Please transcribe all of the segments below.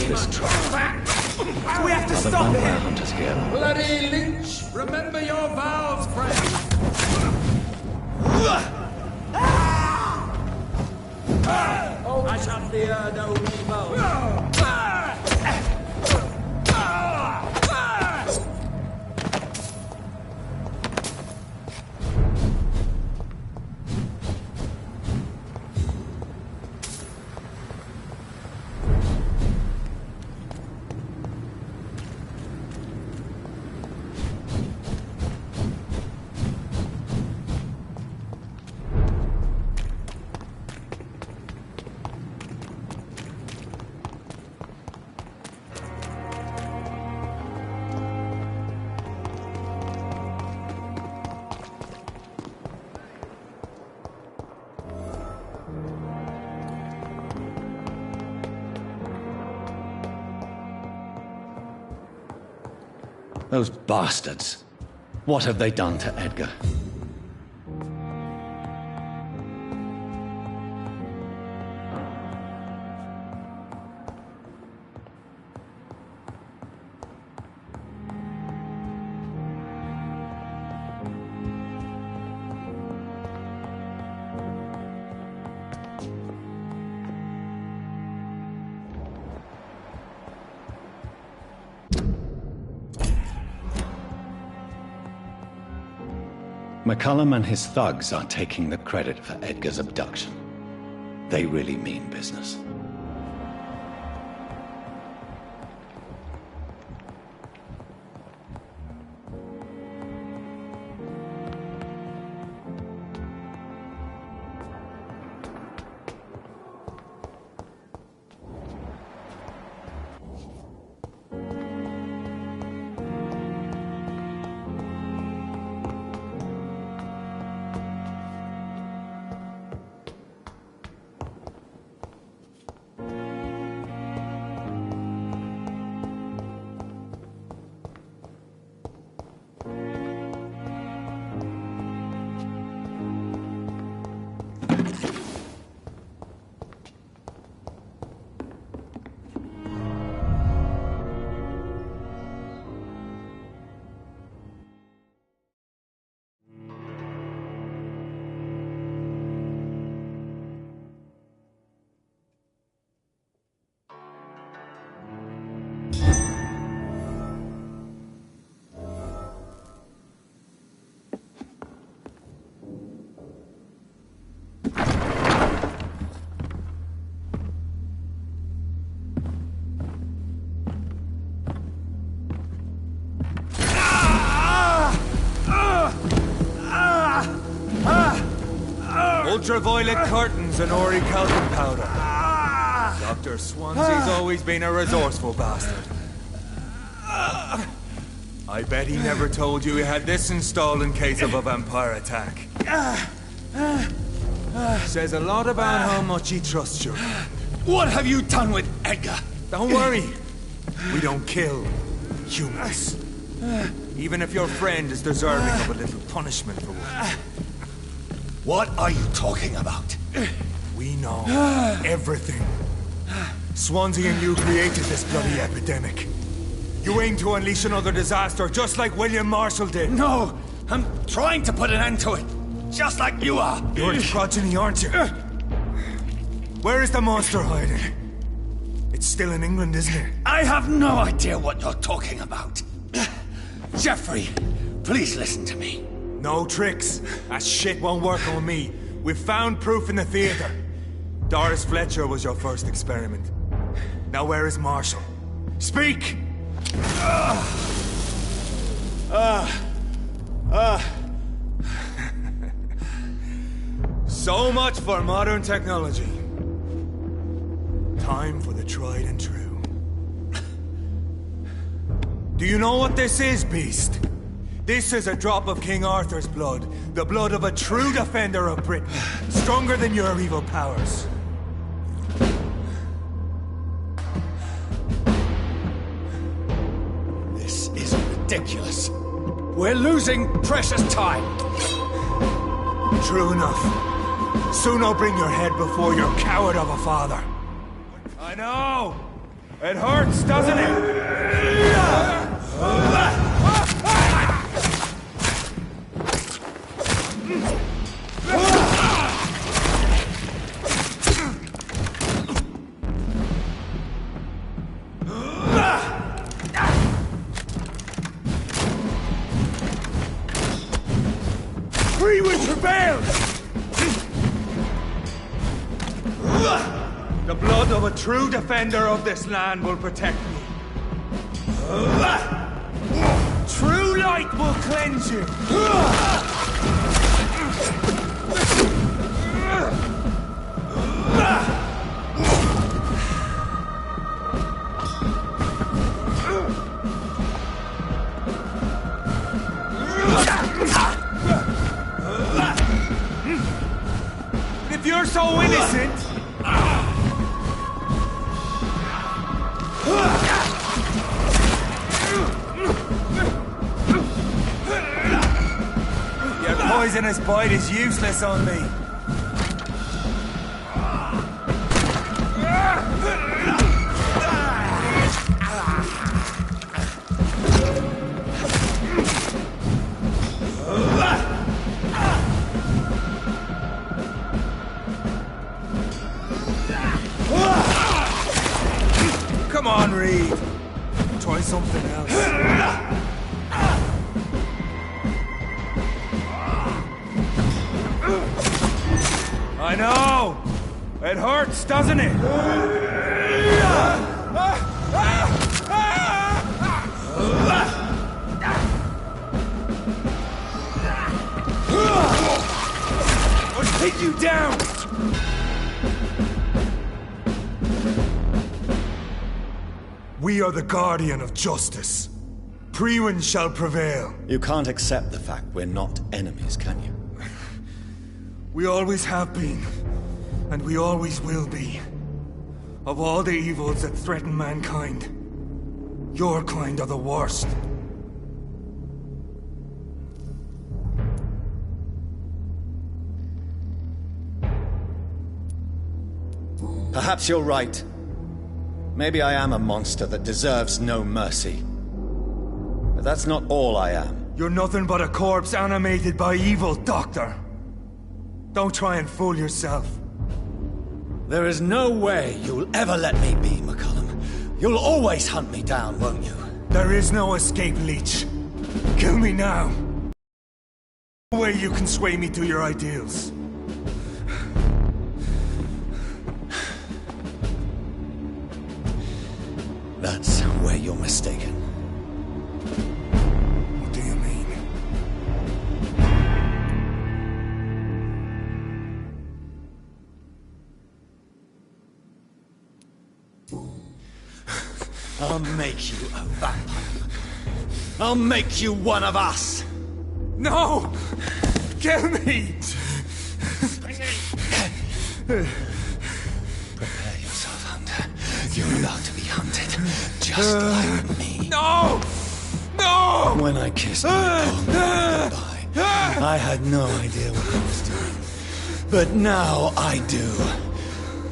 this trouble. We have to Other stop vampire him! hunters here. Bloody Lynch! Remember your vows, friend! I shall fear no evil. Those bastards. What have they done to Edgar? McCullum and his thugs are taking the credit for Edgar's abduction. They really mean business. Ultraviolet curtains and orichalcum powder. Dr. Swansea's always been a resourceful bastard. I bet he never told you he had this installed in case of a vampire attack. Says a lot about how much he trusts you. What have you done with Edgar? Don't worry. We don't kill humans. Even if your friend is deserving of a little punishment for one. What are you talking about? We know everything. Swansea and you created this bloody epidemic. You aim to unleash another disaster, just like William Marshall did. No! I'm trying to put an end to it! Just like you are! You're its progeny, aren't you? Where is the monster hiding? It's still in England, isn't it? I have no idea what you're talking about. Jeffrey, please listen to me. No tricks. That shit won't work on me. We've found proof in the theater. Doris Fletcher was your first experiment. Now where is Marshall? Speak! So much for modern technology. Time for the tried and true. Do you know what this is, Beast? This is a drop of King Arthur's blood. The blood of a true defender of Britain. Stronger than your evil powers. This is ridiculous. We're losing precious time. True enough. Soon I'll bring your head before your coward of a father. I know! It hurts, doesn't it? The blood of a true defender of this land will protect me. True light will cleanse you. If you're so innocent, your poisonous bite is useless on me. Come on, Reed. Try something else. I know! It hurts, doesn't it? I'll take you down! We are the guardian of justice. Priwen shall prevail. You can't accept the fact we're not enemies, can you? We always have been, and we always will be. Of all the evils that threaten mankind, your kind are the worst. Perhaps you're right. Maybe I am a monster that deserves no mercy. But that's not all I am. You're nothing but a corpse animated by evil, Doctor. Don't try and fool yourself. There is no way you'll ever let me be, McCullum. You'll always hunt me down, won't you? There is no escape, Leech. Kill me now. No way you can sway me to your ideals. That's where you're mistaken. What do you mean? I'll make you a vampire. I'll make you one of us! No! Kill me! Prepare yourself, Hunter. You're about to be hunted, just like me. No! No! When I kissed my poor mother goodbye, I had no idea what I was doing. But now I do.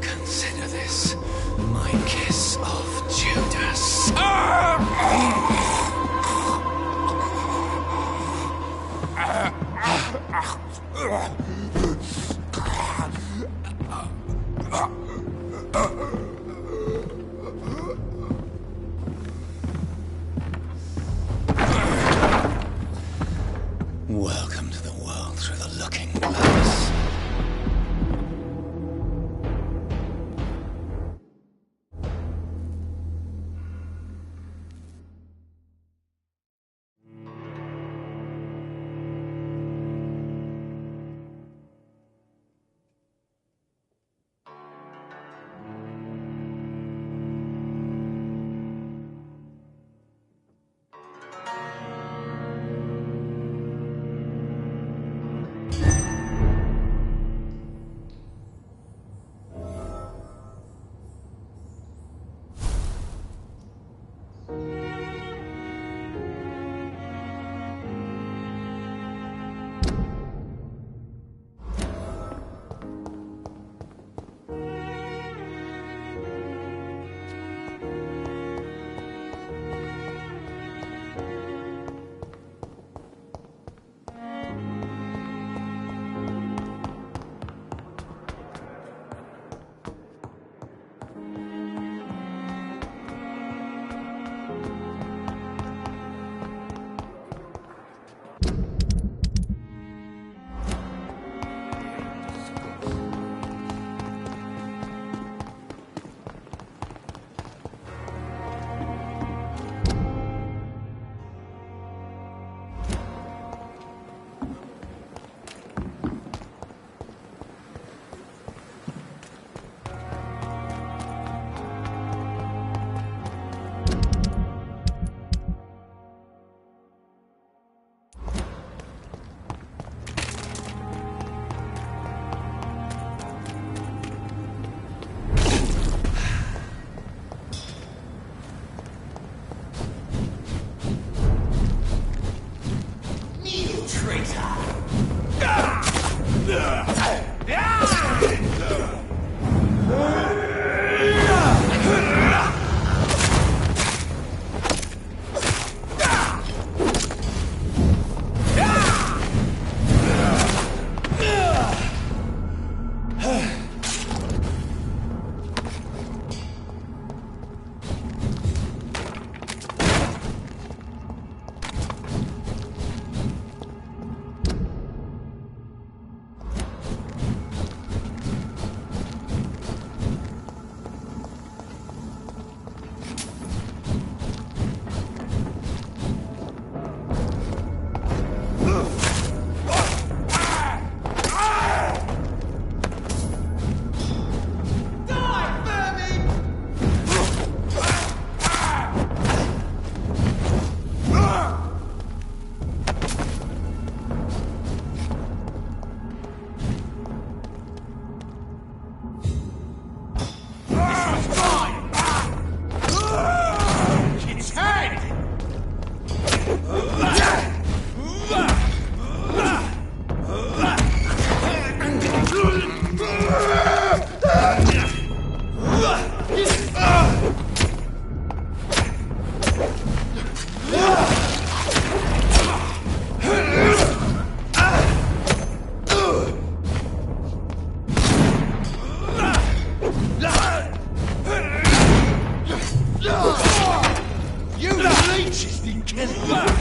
Consider this my kiss of Judas. Welcome to the world through the looking glass. You leeches didn't kill him!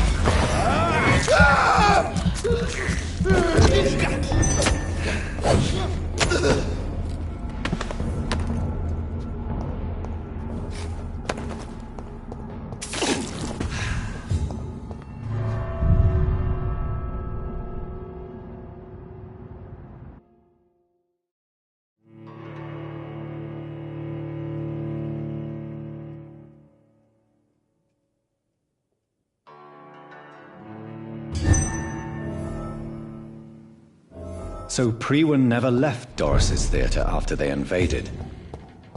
So Prewen never left Doris's theater after they invaded.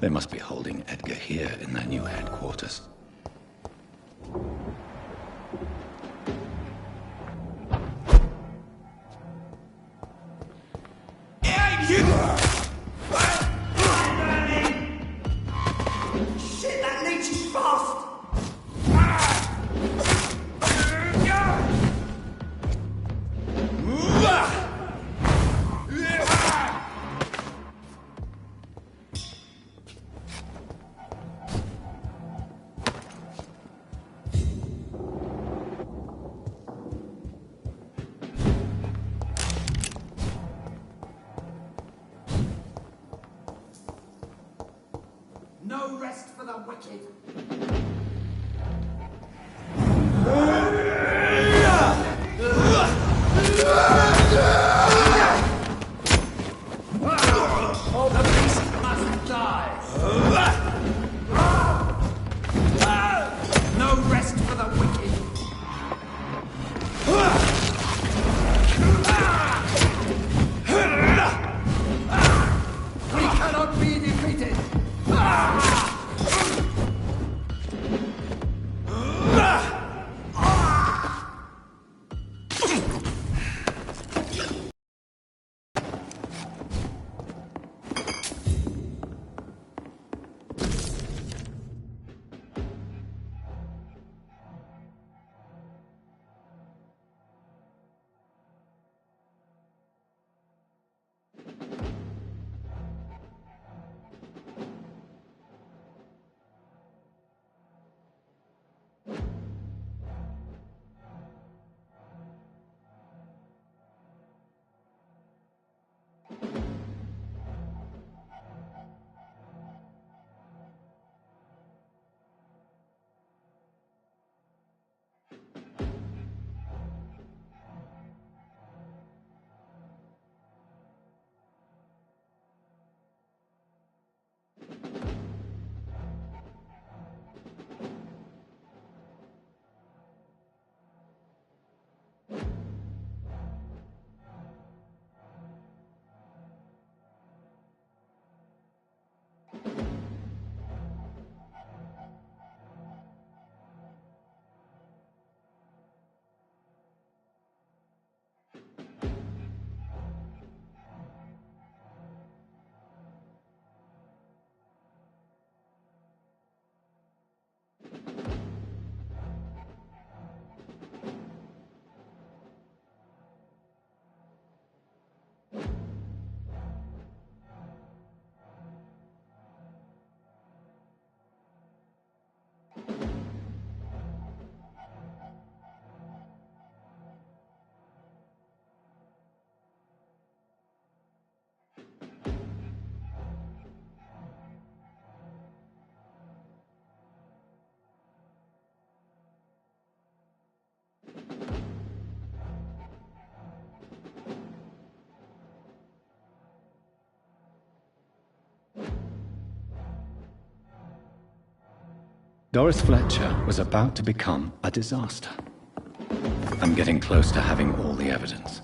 They must be holding Edgar here in their new headquarters. Shit, that leech is fast! No rest for the wicked. All the beast must die. No rest for the wicked. We cannot be defeated. Doris Fletcher was about to become a disaster. I'm getting close to having all the evidence.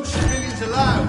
No civilians allowed.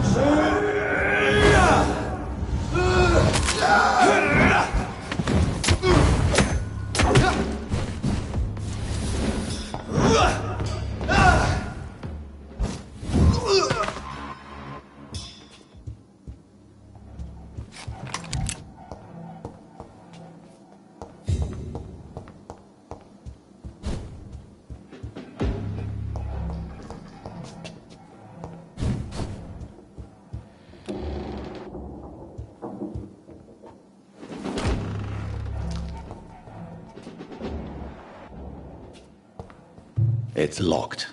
It's locked.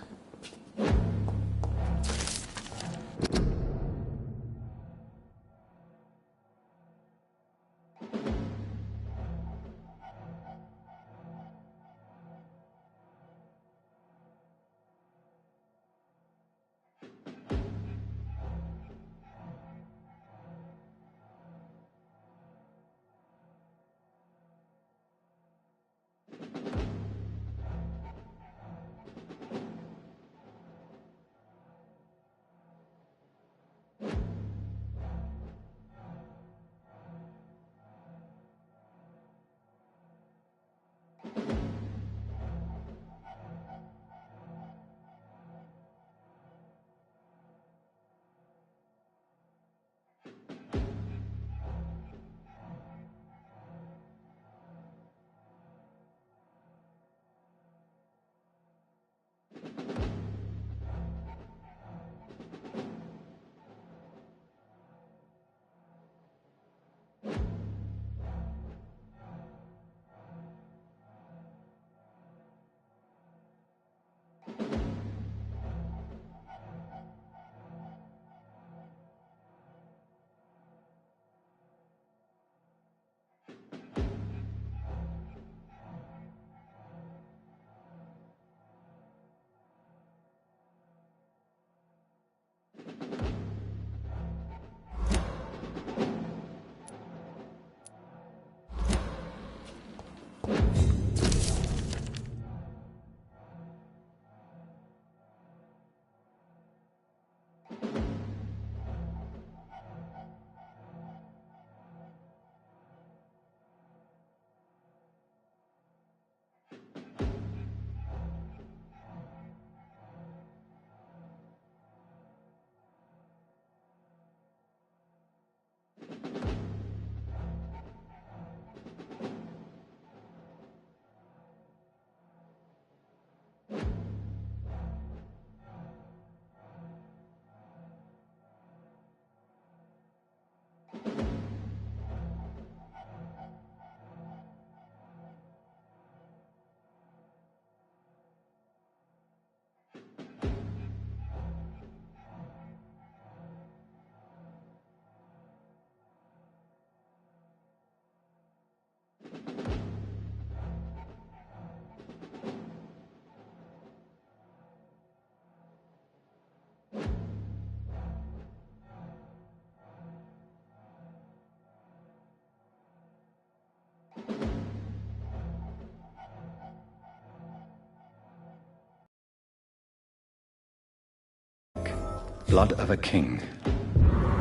Blood of a king.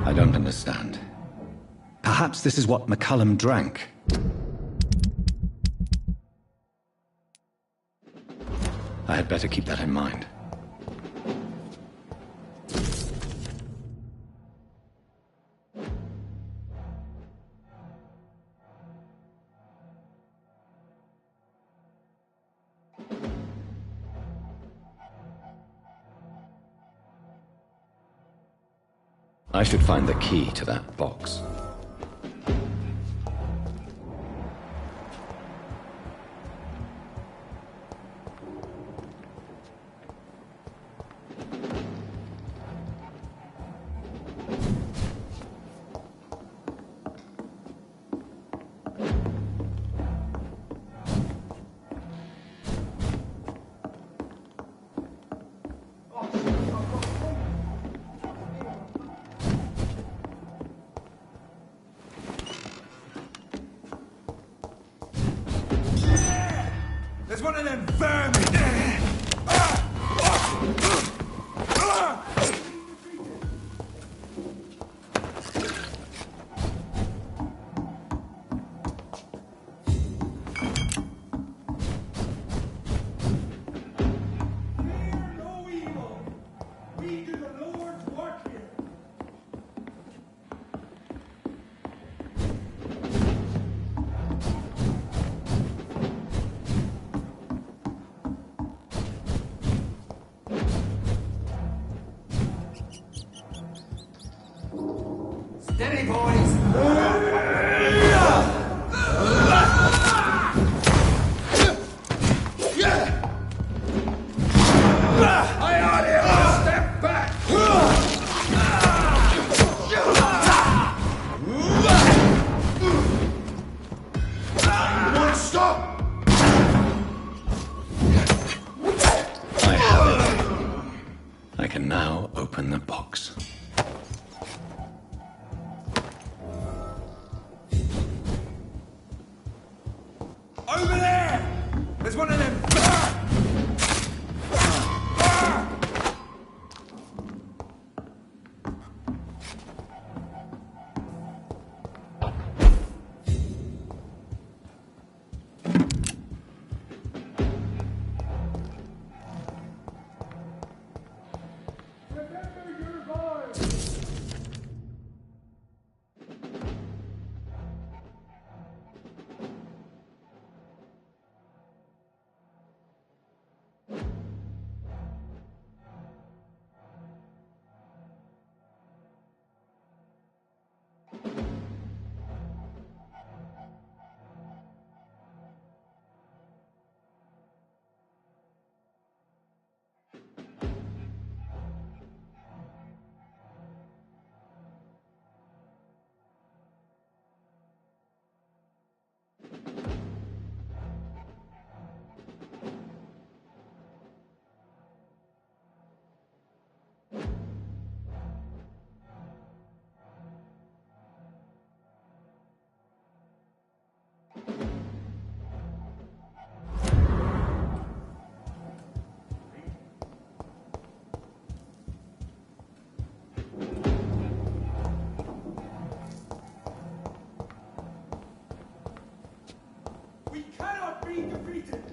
I don't understand. Perhaps this is what McCullum drank. I had better keep that in mind. I should find the key to that box. There's one of them vermin! Steady, boys! I ought to step back! Won't stop! I have it. I can now open the box. Over there! There's one of them! We cannot be defeated!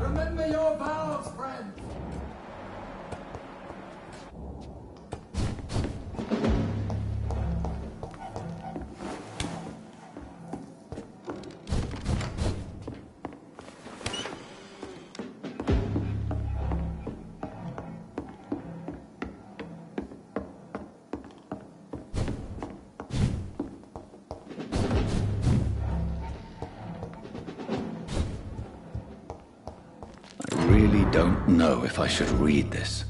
Remember your vows, friend! I really don't know if I should read this.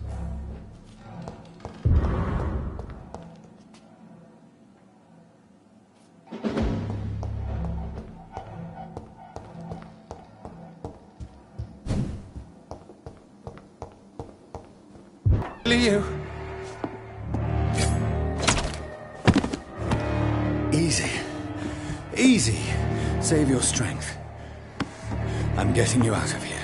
You. Easy. Easy. Save your strength. I'm getting you out of here.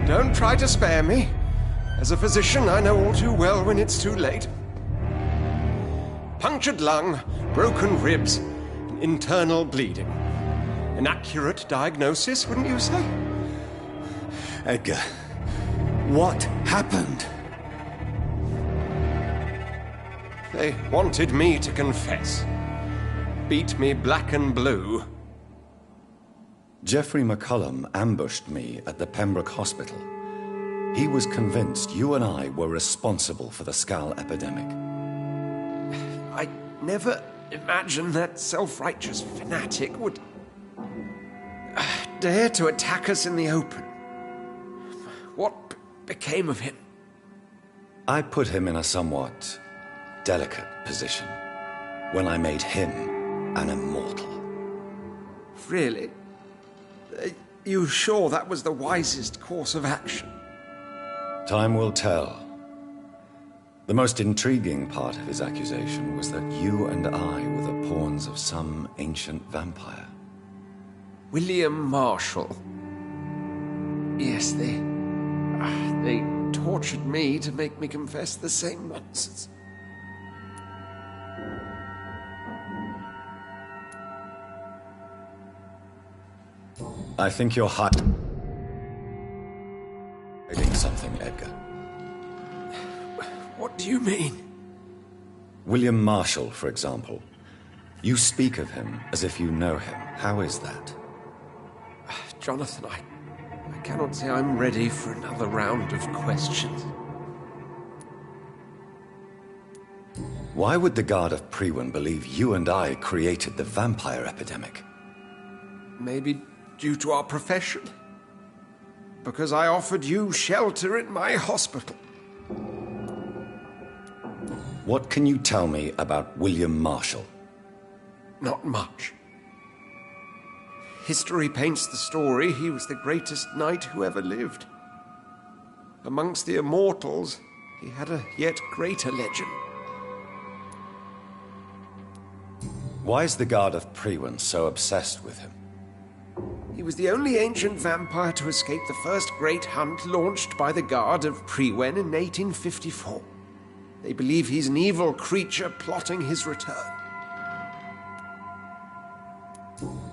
Don't try to spare me. As a physician, I know all too well when it's too late. Punctured lung, broken ribs, and internal bleeding. An accurate diagnosis, wouldn't you say? Edgar, what happened? They wanted me to confess. Beat me black and blue. Jeffrey McCullum ambushed me at the Pembroke Hospital. He was convinced you and I were responsible for the Skal epidemic. I never imagined that self-righteous fanatic would dare to attack us in the open. What became of him? I put him in a somewhat delicate position when I made him an immortal. Really? Are you sure that was the wisest course of action? Time will tell. The most intriguing part of his accusation was that you and I were the pawns of some ancient vampire. William Marshall. Yes, they tortured me to make me confess the same nonsense. I think you're hiding something, Edgar. What do you mean? William Marshall, for example. You speak of him as if you know him. How is that? Jonathan, I cannot say I'm ready for another round of questions. Why would the Guard of Priwen believe you and I created the vampire epidemic? Maybe due to our profession. Because I offered you shelter in my hospital. What can you tell me about William Marshall? Not much. History paints the story he was the greatest knight who ever lived. Amongst the immortals, he had a yet greater legend. Why is the Guard of Priwen so obsessed with him? He was the only ancient vampire to escape the first great hunt launched by the Guard of Priwen in 1854. They believe he's an evil creature plotting his return.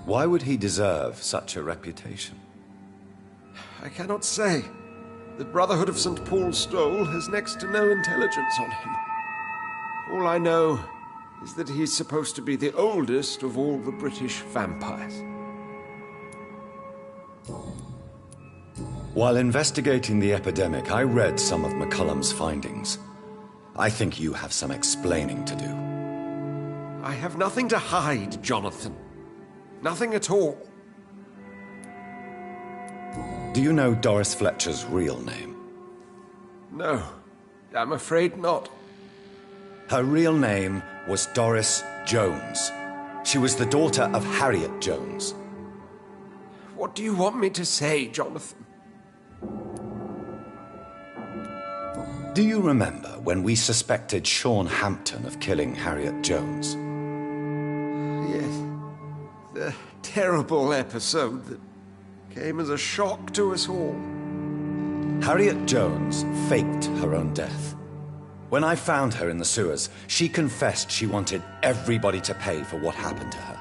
Why would he deserve such a reputation? I cannot say. The Brotherhood of St. Paul's Stole has next to no intelligence on him. All I know is that he's supposed to be the oldest of all the British vampires. While investigating the epidemic, I read some of McCullum's findings. I think you have some explaining to do. I have nothing to hide, Jonathan. Nothing at all. Do you know Doris Fletcher's real name? No, I'm afraid not. Her real name was Doris Jones. She was the daughter of Harriet Jones. What do you want me to say, Jonathan? Do you remember when we suspected Sean Hampton of killing Harriet Jones? Yes. The terrible episode that came as a shock to us all. Harriet Jones faked her own death. When I found her in the sewers, she confessed she wanted everybody to pay for what happened to her.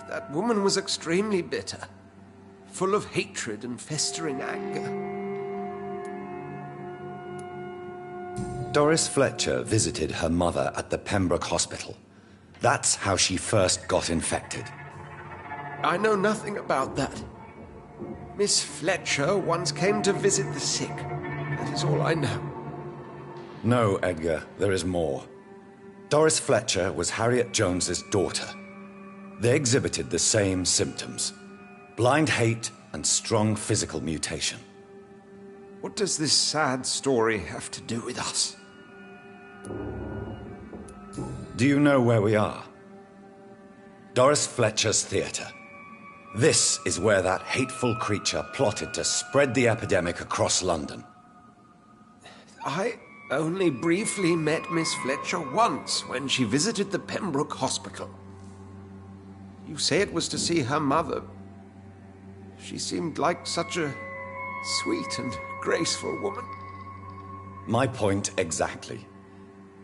That woman was extremely bitter, full of hatred and festering anger. Doris Fletcher visited her mother at the Pembroke Hospital. That's how she first got infected. I know nothing about that. Miss Fletcher once came to visit the sick. That is all I know. No, Edgar, there is more. Doris Fletcher was Harriet Jones's daughter. They exhibited the same symptoms: blind hate and strong physical mutation. What does this sad story have to do with us? Do you know where we are? Doris Fletcher's theatre. This is where that hateful creature plotted to spread the epidemic across London. I only briefly met Miss Fletcher once when she visited the Pembroke Hospital. You say it was to see her mother. She seemed like such a sweet and graceful woman. My point exactly.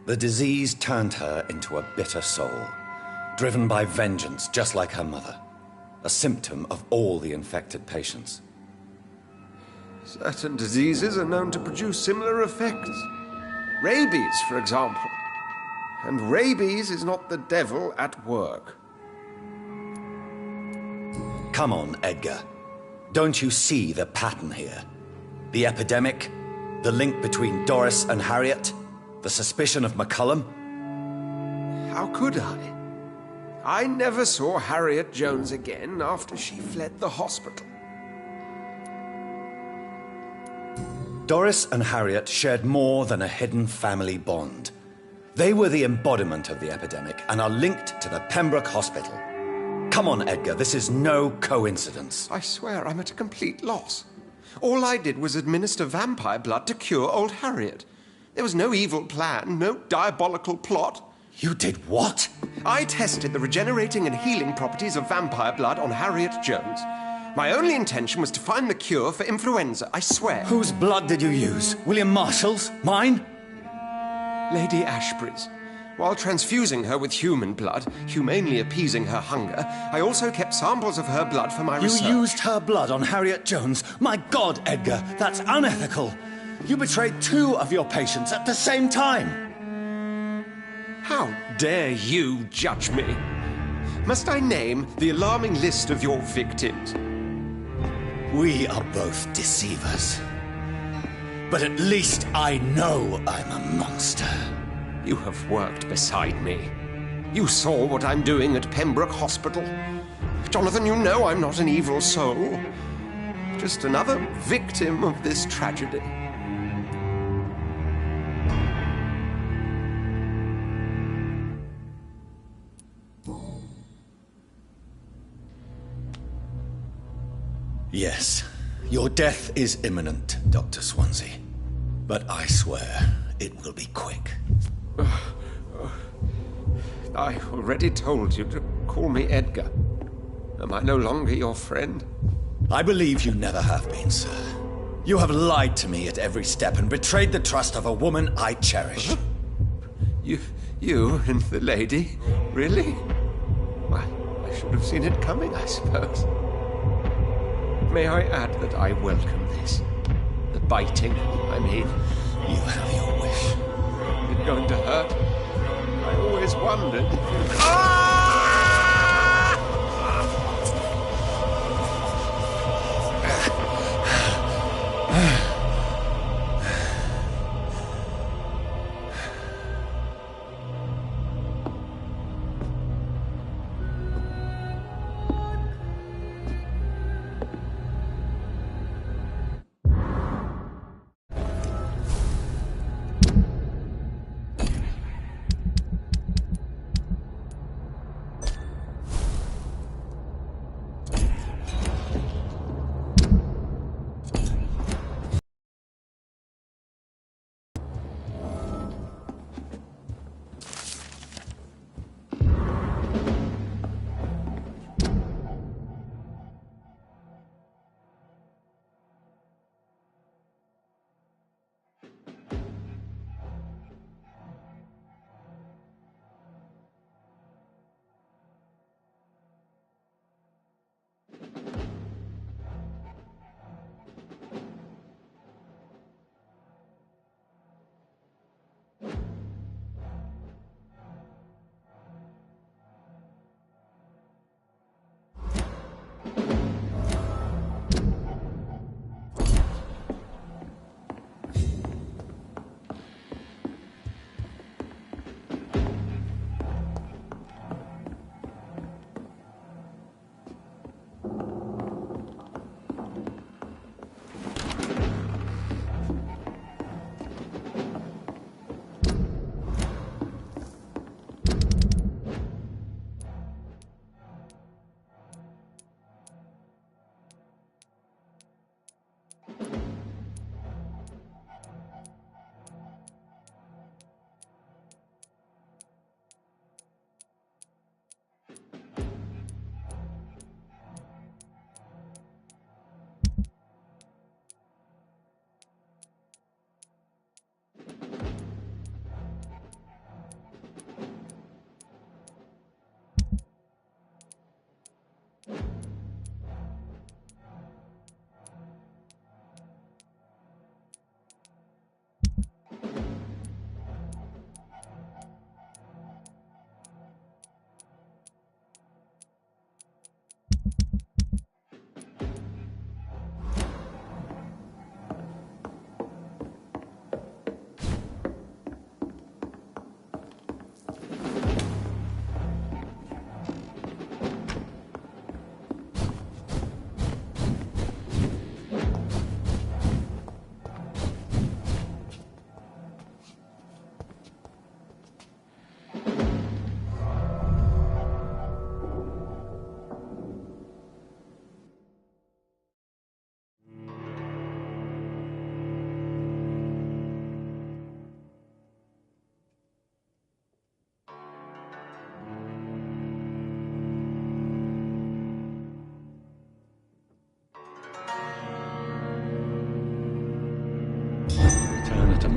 The disease turned her into a bitter soul, driven by vengeance just like her mother. A symptom of all the infected patients. Certain diseases are known to produce similar effects. Rabies, for example. And rabies is not the devil at work. Come on, Edgar. Don't you see the pattern here? The epidemic, the link between Doris and Harriet, the suspicion of McCullum? How could I? I never saw Harriet Jones again after she fled the hospital. Doris and Harriet shared more than a hidden family bond. They were the embodiment of the epidemic and are linked to the Pembroke Hospital. Come on, Edgar, this is no coincidence. I swear I'm at a complete loss. All I did was administer vampire blood to cure old Harriet. There was no evil plan, no diabolical plot. You did what? I tested the regenerating and healing properties of vampire blood on Harriet Jones. My only intention was to find the cure for influenza, I swear. Whose blood did you use? William Marshall's? Mine? Lady Ashbury's. While transfusing her with human blood, humanely appeasing her hunger, I also kept samples of her blood for my research. You used her blood on Harriet Jones? My God, Edgar, that's unethical. You betrayed 2 of your patients at the same time. How dare you judge me? Must I name the alarming list of your victims? We are both deceivers. But at least I know I'm a monster. You have worked beside me. You saw what I'm doing at Pembroke Hospital. Jonathan, you know I'm not an evil soul. Just another victim of this tragedy. Yes, your death is imminent, Dr. Swansea. But I swear it will be quick. I already told you to call me Edgar. Am I no longer your friend? I believe you never have been, sir. You have lied to me at every step and betrayed the trust of a woman I cherish. You and the lady? Really? Well, I should have seen it coming, I suppose. May I add that I welcome this? The biting, I mean. You have your wish. Is it going to hurt? I always wondered.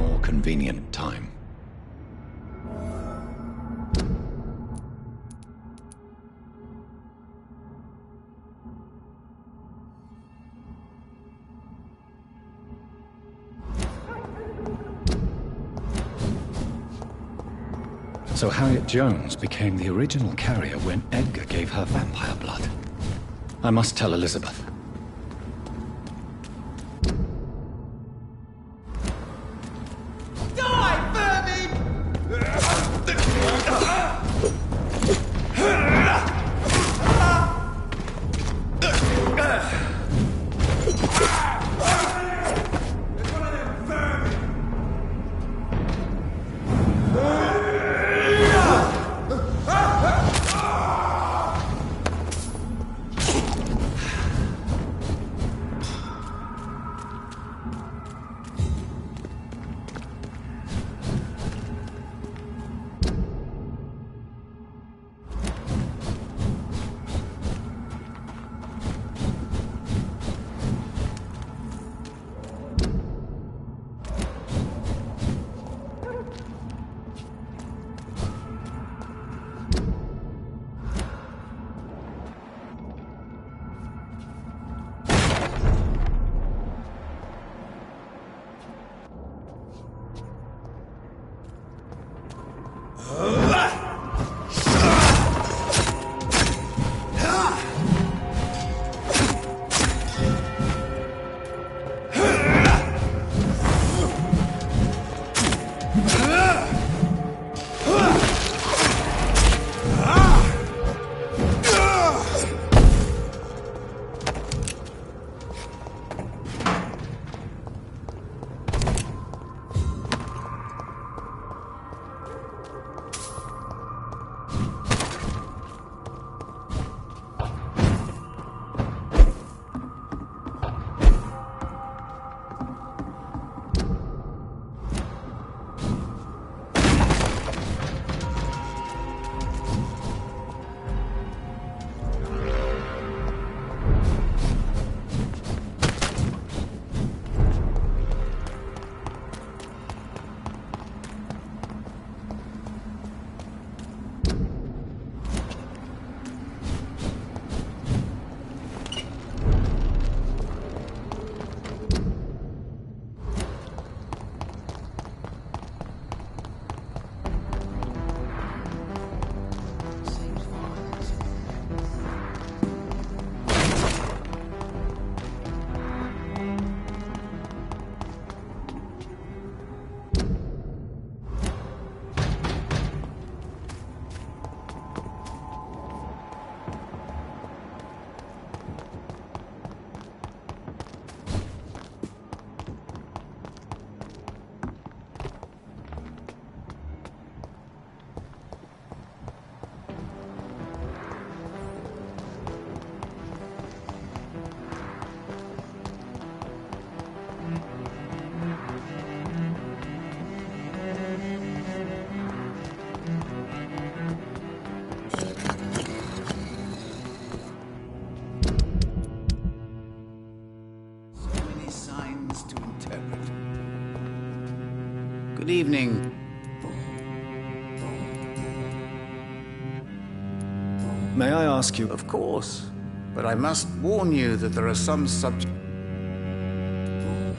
more convenient time. So Harriet Jones became the original carrier when Edgar gave her vampire blood. I must tell Elizabeth. Good evening. May I ask you? Of course, but I must warn you that there are some subjects.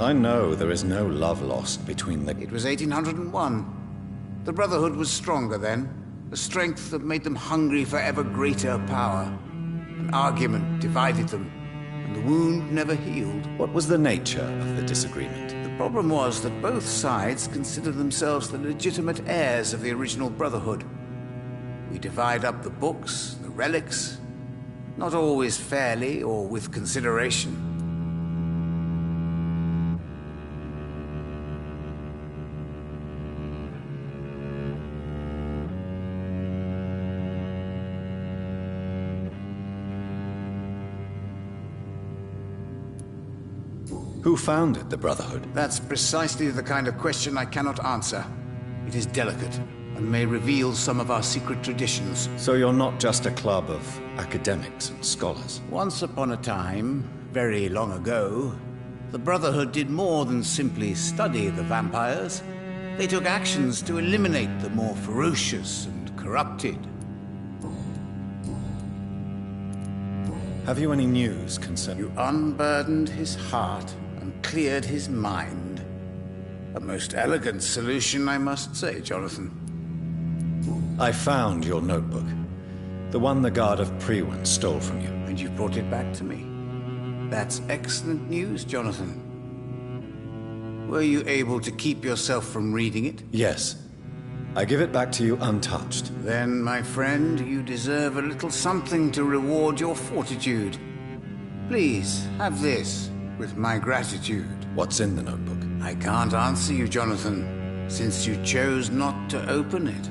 I know there is no love lost between the... It was 1801. The Brotherhood was stronger then, a strength that made them hungry for ever greater power. An argument divided them, and the wound never healed. What was the nature of the disagreement? The problem was that both sides considered themselves the legitimate heirs of the original Brotherhood. We divide up the books, the relics, not always fairly or with consideration. Who founded the Brotherhood? That's precisely the kind of question I cannot answer. It is delicate, and may reveal some of our secret traditions. So you're not just a club of academics and scholars? Once upon a time, very long ago, The Brotherhood did more than simply study the vampires. They took actions to eliminate the more ferocious and corrupted. Have you any news concerning... You unburdened his heart and cleared his mind. A most elegant solution, I must say, Jonathan. I found your notebook. The one the guard of Priwen stole from you. And you brought it back to me. That's excellent news, Jonathan. Were you able to keep yourself from reading it? Yes. I give it back to you untouched. Then, my friend, you deserve a little something to reward your fortitude. Please, have this, with my gratitude. What's in the notebook? I can't answer you, Jonathan, since you chose not to open it.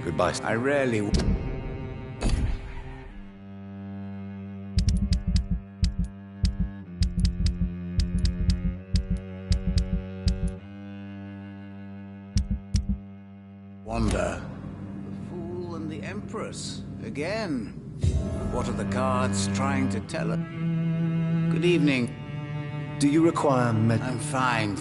Goodbye. I rarely... wander. The Fool and the Empress. Again. What are the cards trying to tell us? Good evening. Do you require I'm fine.